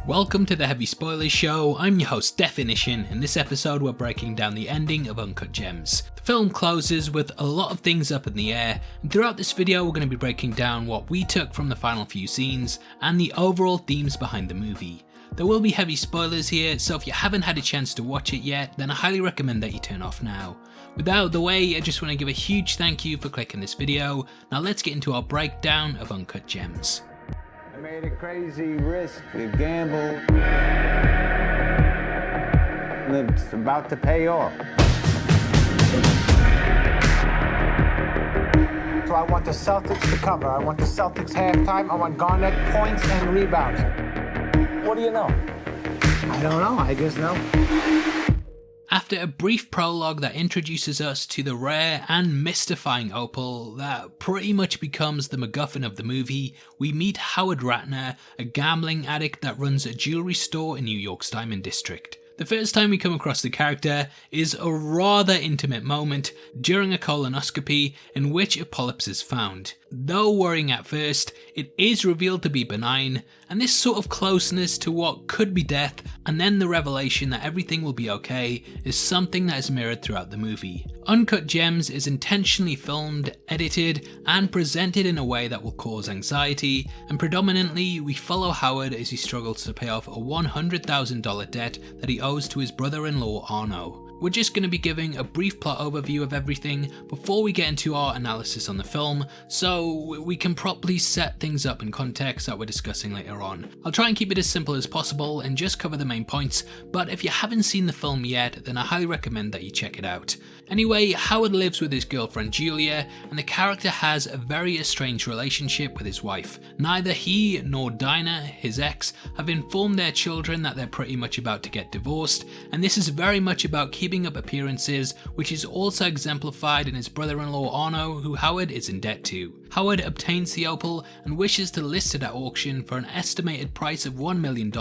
Welcome to the Heavy Spoilers Show. I'm your host Definition. In this episode we're breaking down the ending of Uncut Gems. The film closes with a lot of things up in the air, and throughout this video we're going to be breaking down what we took from the final few scenes and the overall themes behind the movie. There will be heavy spoilers here, so if you haven't had a chance to watch it yet, then I highly recommend that you turn off now. With that out of the way, I just want to give a huge thank you for clicking this video. Now let's get into our breakdown of Uncut Gems. I made a crazy risk, a gamble, and it's about to pay off. So I want the Celtics to cover. I want the Celtics halftime. I want Garnett points and rebounds. What do you know? I don't know. I just know. After a brief prologue that introduces us to the rare and mystifying Opal that pretty much becomes the MacGuffin of the movie, we meet Howard Ratner, a gambling addict that runs a jewelry store in New York's Diamond District. The first time we come across the character is a rather intimate moment during a colonoscopy in which a polyp is found. Though worrying at first, it is revealed to be benign, and this sort of closeness to what could be death and then the revelation that everything will be okay is something that is mirrored throughout the movie. Uncut Gems is intentionally filmed, edited, and presented in a way that will cause anxiety, and predominantly we follow Howard as he struggles to pay off a $100,000 debt that he owes to his brother-in-law Arno. We're just going to be giving a brief plot overview of everything before we get into our analysis on the film, so we can properly set things up in context that we're discussing later on. I'll try and keep it as simple as possible and just cover the main points, but if you haven't seen the film yet, then I highly recommend that you check it out. Anyway, Howard lives with his girlfriend Julia, and the character has a very estranged relationship with his wife. Neither he nor Dinah, his ex, have informed their children that they're pretty much about to get divorced, and this is very much about keeping up appearances, which is also exemplified in his brother-in-law Arno, who Howard is in debt to. Howard obtains the Opal and wishes to list it at auction for an estimated price of $1 million,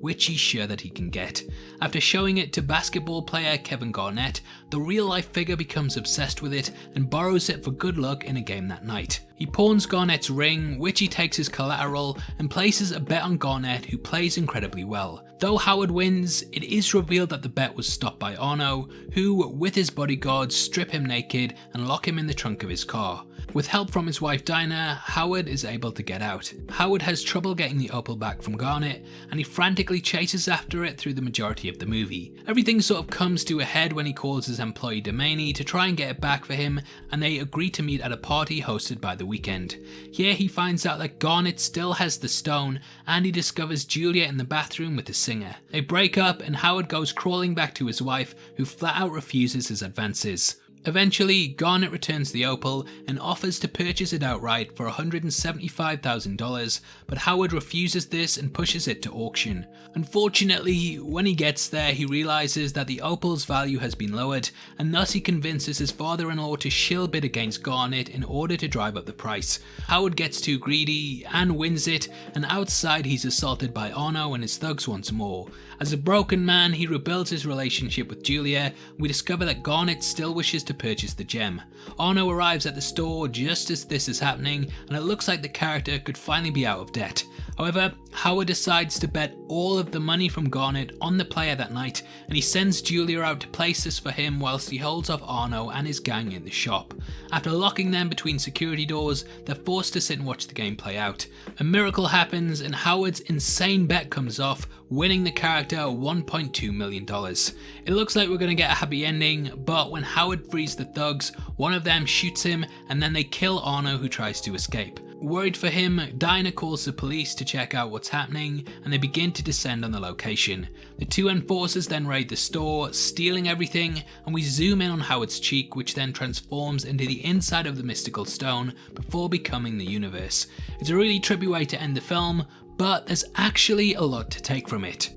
which he's sure that he can get. After showing it to basketball player Kevin Garnett, the real-life figure becomes obsessed with it and borrows it for good luck in a game that night. He pawns Garnett's ring, which he takes as collateral, and places a bet on Garnett, who plays incredibly well. Though Howard wins, it is revealed that the bet was stopped by Arno, who, with his bodyguards, strip him naked and lock him in the trunk of his car. With help from his wife Dinah, Howard is able to get out. Howard has trouble getting the Opal back from Garnett, and he frantically chases after it through the majority of the movie. Everything sort of comes to a head when he calls his employee Domaney to try and get it back for him, and they agree to meet at a party hosted by The Weeknd. Here he finds out that Garnett still has the stone, and he discovers Julia in the bathroom with the singer. They break up, and Howard goes crawling back to his wife, who flat out refuses his advances. Eventually, Garnett returns the Opal and offers to purchase it outright for $175,000, but Howard refuses this and pushes it to auction. Unfortunately, when he gets there, he realizes that the Opal's value has been lowered, and thus he convinces his father-in-law to shill bid against Garnett in order to drive up the price. Howard gets too greedy and wins it, and outside he's assaulted by Arno and his thugs once more. As a broken man, he rebuilds his relationship with Julia. We discover that Garnett still wishes to purchase the gem. Arno arrives at the store just as this is happening, and it looks like the character could finally be out of debt. However, Howard decides to bet all of the money from Garnett on the player that night, and he sends Julia out to place this for him whilst he holds off Arno and his gang in the shop. After locking them between security doors, they're forced to sit and watch the game play out. A miracle happens and Howard's insane bet comes off, winning the character $1.2 million. It looks like we're going to get a happy ending, but when Howard frees the thugs, one of them shoots him and then they kill Arno, who tries to escape. Worried for him, Dinah calls the police to check out what's happening, and they begin to descend on the location. The two enforcers then raid the store, stealing everything, and we zoom in on Howard's cheek, which then transforms into the inside of the mystical stone before becoming the universe. It's a really trippy way to end the film, but there's actually a lot to take from it.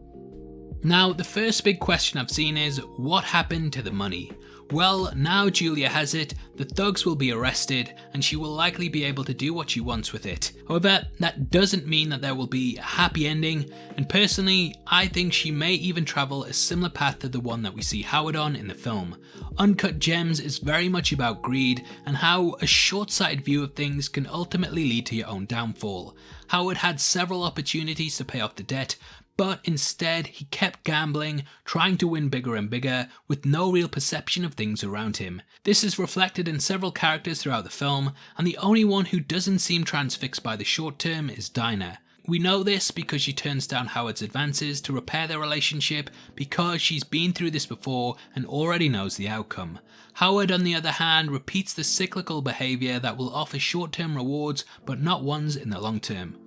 Now, the first big question I've seen is, what happened to the money? Well, now Julia has it, the thugs will be arrested, and she will likely be able to do what she wants with it. However, that doesn't mean that there will be a happy ending, and personally, I think she may even travel a similar path to the one that we see Howard on in the film. Uncut Gems is very much about greed, and how a short-sighted view of things can ultimately lead to your own downfall. Howard had several opportunities to pay off the debt, but instead he kept gambling, trying to win bigger and bigger, with no real perception of things around him. This is reflected in several characters throughout the film, and the only one who doesn't seem transfixed by the short term is Dinah. We know this because she turns down Howard's advances to repair their relationship because she's been through this before and already knows the outcome. Howard, on the other hand, repeats the cyclical behaviour that will offer short-term rewards but not ones in the long term.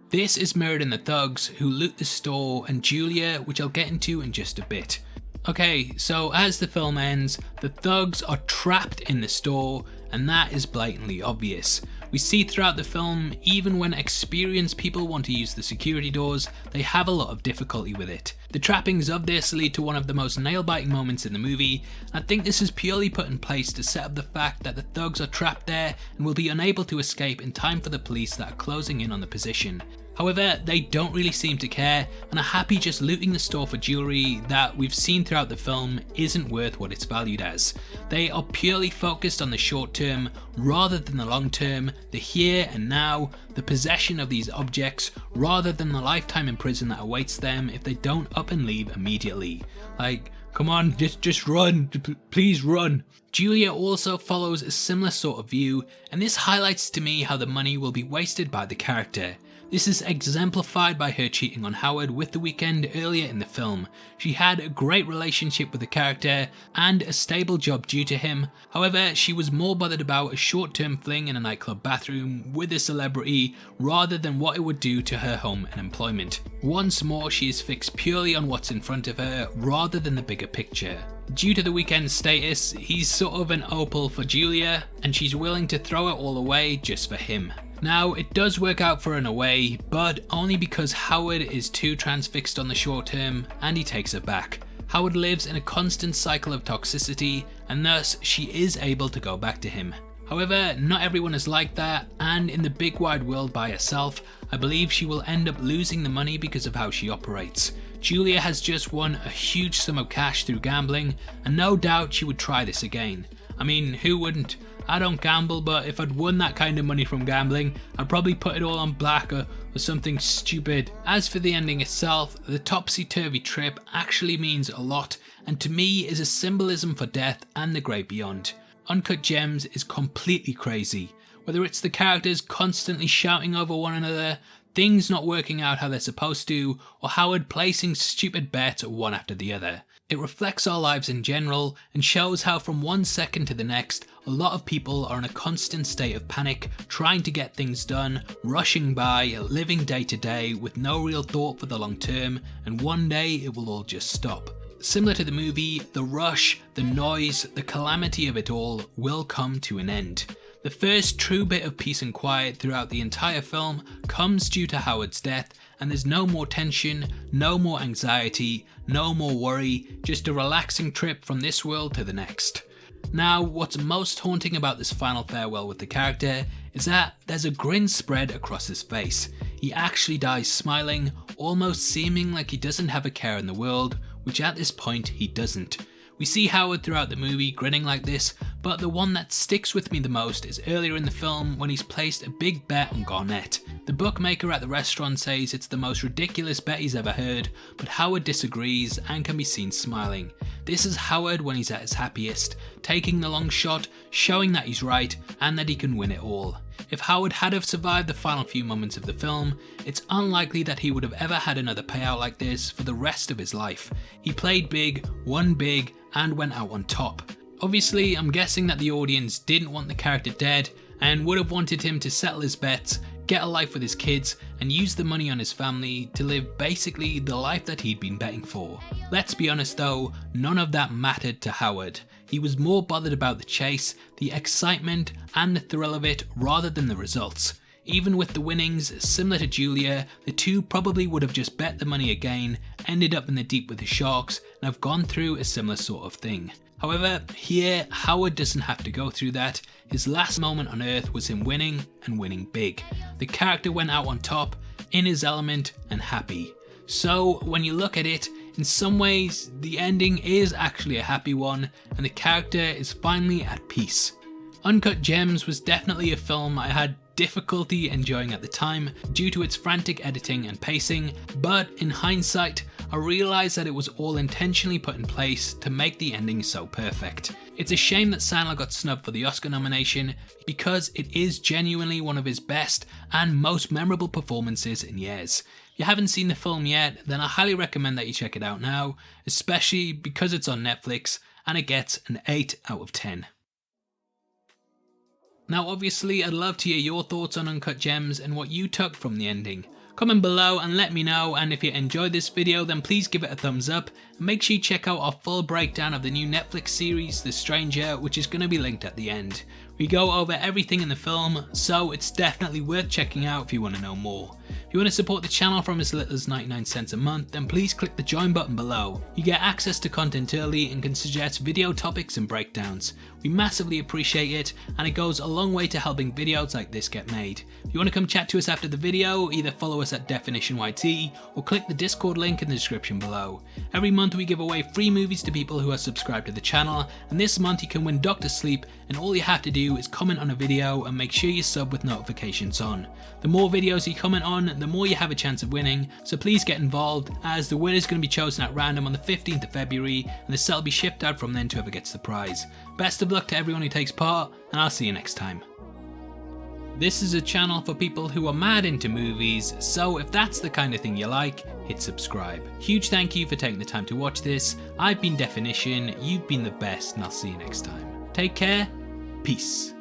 This is mirrored in the thugs who loot the store and Julia, which I'll get into in just a bit. Okay, so as the film ends, the thugs are trapped in the store, and that is blatantly obvious. We see throughout the film, even when experienced people want to use the security doors, they have a lot of difficulty with it. The trappings of this lead to one of the most nail-biting moments in the movie. I think this is purely put in place to set up the fact that the thugs are trapped there and will be unable to escape in time for the police that are closing in on the position. However, they don't really seem to care and are happy just looting the store for jewellery that we've seen throughout the film isn't worth what it's valued as. They are purely focused on the short term rather than the long term, the here and now, the possession of these objects rather than the lifetime in prison that awaits them if they don't up and leave immediately. Like, come on, just run, please run. Julia also follows a similar sort of view, and this highlights to me how the money will be wasted by the character. This is exemplified by her cheating on Howard with The Weeknd earlier in the film. She had a great relationship with the character and a stable job due to him. However, she was more bothered about a short-term fling in a nightclub bathroom with a celebrity rather than what it would do to her home and employment. Once more, she is fixed purely on what's in front of her rather than the bigger picture. Due to The Weeknd's status, he's sort of an Opal for Julia, and she's willing to throw it all away just for him. Now, it does work out for her in a way, but only because Howard is too transfixed on the short term and he takes her back. Howard lives in a constant cycle of toxicity, and thus she is able to go back to him. However, not everyone is like that, and in the big wide world by herself, I believe she will end up losing the money because of how she operates. Julia has just won a huge sum of cash through gambling, and no doubt she would try this again. I mean, who wouldn't? I don't gamble, but if I'd won that kind of money from gambling, I'd probably put it all on black or something stupid. As for the ending itself, the topsy-turvy trip actually means a lot, and to me is a symbolism for death and the great beyond. Uncut Gems is completely crazy. Whether it's the characters constantly shouting over one another, things not working out how they're supposed to, or Howard placing stupid bets one after the other. It reflects our lives in general and shows how from one second to the next, a lot of people are in a constant state of panic, trying to get things done, rushing by, living day to day with no real thought for the long term, and one day it will all just stop. Similar to the movie, the rush, the noise, the calamity of it all will come to an end. The first true bit of peace and quiet throughout the entire film comes due to Howard's death, and there's no more tension, no more anxiety, no more worry, just a relaxing trip from this world to the next. Now, what's most haunting about this final farewell with the character is that there's a grin spread across his face. He actually dies smiling, almost seeming like he doesn't have a care in the world, which at this point he doesn't. We see Howard throughout the movie grinning like this, but the one that sticks with me the most is earlier in the film when he's placed a big bet on Garnett. The bookmaker at the restaurant says it's the most ridiculous bet he's ever heard, but Howard disagrees and can be seen smiling. This is Howard when he's at his happiest, taking the long shot, showing that he's right and that he can win it all. If Howard had have survived the final few moments of the film, it's unlikely that he would have ever had another payout like this for the rest of his life. He played big, won big, and went out on top. Obviously, I'm guessing that the audience didn't want the character dead and would have wanted him to settle his bets, get a life with his kids, and use the money on his family to live basically the life that he'd been betting for. Let's be honest though, none of that mattered to Howard. He was more bothered about the chase, the excitement, and the thrill of it rather than the results. Even with the winnings, similar to Julia, the two probably would have just bet the money again, ended up in the deep with the sharks, and have gone through a similar sort of thing. However, here, Howard doesn't have to go through that. His last moment on Earth was him winning, and winning big. The character went out on top, in his element, and happy. So, when you look at it, in some ways, the ending is actually a happy one, and the character is finally at peace. Uncut Gems was definitely a film I had difficulty enjoying at the time due to its frantic editing and pacing, but in hindsight, I realised that it was all intentionally put in place to make the ending so perfect. It's a shame that Sandler got snubbed for the Oscar nomination because it is genuinely one of his best and most memorable performances in years. If you haven't seen the film yet, then I highly recommend that you check it out now, especially because it's on Netflix and it gets an 8 out of 10. Now obviously I'd love to hear your thoughts on Uncut Gems and what you took from the ending. Comment below and let me know, and if you enjoyed this video then please give it a thumbs up and make sure you check out our full breakdown of the new Netflix series The Stranger, which is going to be linked at the end. We go over everything in the film, so it's definitely worth checking out if you want to know more. If you want to support the channel from as little as 99 cents a month, then please click the join button below. You get access to content early and can suggest video topics and breakdowns. We massively appreciate it, and it goes a long way to helping videos like this get made. If you want to come chat to us after the video, either follow us at DefinitionYT or click the Discord link in the description below. Every month we give away free movies to people who are subscribed to the channel, and this month you can win Dr. Sleep, and all you have to do is comment on a video and make sure you sub with notifications on. The more videos you comment on, the more you have a chance of winning, so please get involved, as the winner is going to be chosen at random on the 15th of February and the set will be shipped out from then to whoever gets the prize. Best of luck to everyone who takes part, and I'll see you next time. This is a channel for people who are mad into movies, so if that's the kind of thing you like, hit subscribe. Huge thank you for taking the time to watch this. I've been Definition, you've been the best, and I'll see you next time. Take care, peace.